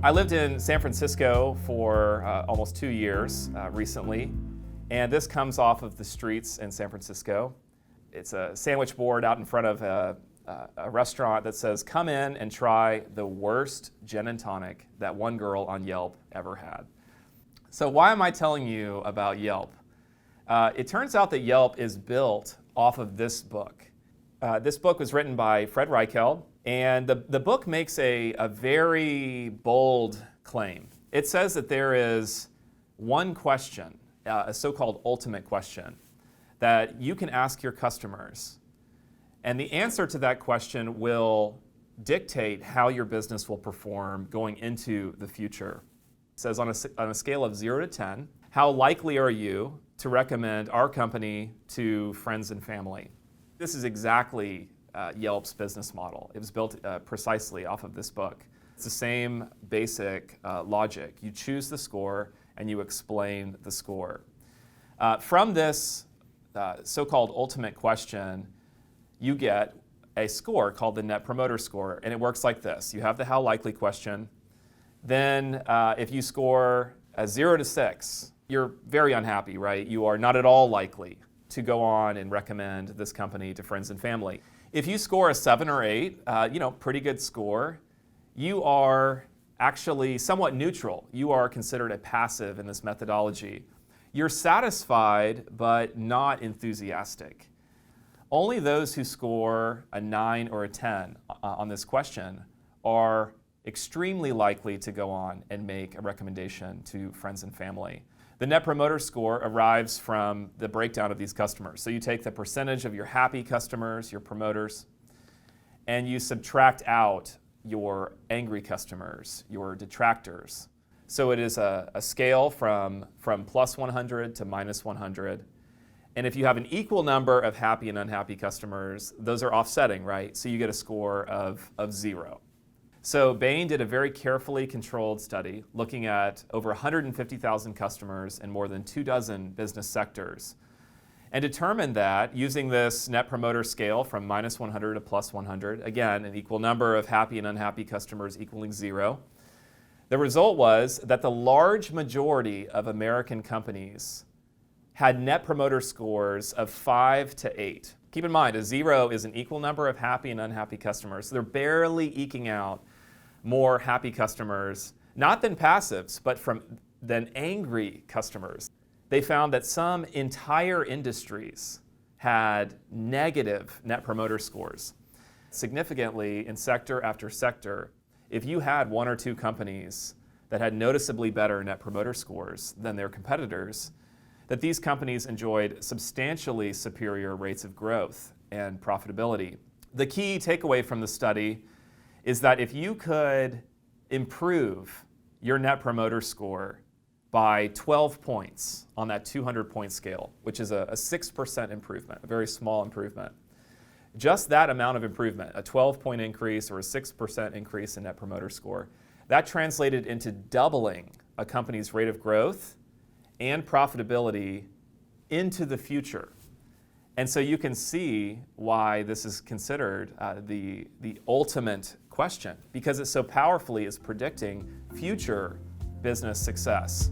I lived in San Francisco for almost 2 years recently, and this comes off of the streets in San Francisco. It's a sandwich board out in front of a restaurant that says, "Come in and try the worst gin and tonic that one girl on Yelp ever had." So why am I telling you about Yelp? It turns out that Yelp is built off of this book. This book was written by Fred Reichheld, and the book makes a very bold claim. It says that there is one question, a so-called ultimate question, that you can ask your customers. And the answer to that question will dictate how your business will perform going into the future. It says on a scale of 0 to 10, how likely are you to recommend our company to friends and family? This is exactly Yelp's business model. It was built precisely off of this book. It's the same basic logic. You choose the score and you explain the score. From this so-called ultimate question, you get a score called the Net Promoter Score, and it works like this. You have the how likely question. Then if you score a 0 to 6, you're very unhappy, right? You are not at all likely to go on and recommend this company to friends and family. If you score a 7 or 8, pretty good score, you are actually somewhat neutral. You are considered a passive in this methodology. You're satisfied, but not enthusiastic. Only those who score a 9 or a 10 on this question are extremely likely to go on and make a recommendation to friends and family. The Net Promoter Score arrives from the breakdown of these customers. So you take the percentage of your happy customers, your promoters, and you subtract out your angry customers, your detractors. So it is a scale from plus 100 to minus 100. And if you have an equal number of happy and unhappy customers, those are offsetting, right? So you get a score of 0. So Bain did a very carefully controlled study looking at over 150,000 customers in more than 24 business sectors, and determined that using this Net Promoter Scale from minus 100 to plus 100, again, an equal number of happy and unhappy customers equaling 0, the result was that the large majority of American companies had Net Promoter Scores of 5 to 8. Keep in mind, a 0 is an equal number of happy and unhappy customers. So they're barely eking out more happy customers, not than passives, but than angry customers. They found that some entire industries had negative Net Promoter Scores. Significantly, in sector after sector, if you had 1 or 2 companies that had noticeably better Net Promoter Scores than their competitors, that these companies enjoyed substantially superior rates of growth and profitability. The key takeaway from the study is that if you could improve your Net Promoter Score by 12 points on that 200-point scale, which is a 6% improvement, a very small improvement, just that amount of improvement, a 12-point increase or a 6% increase in Net Promoter Score, that translated into doubling a company's rate of growth and profitability into the future. And so you can see why this is considered the ultimate question, because it so powerfully is predicting future business success.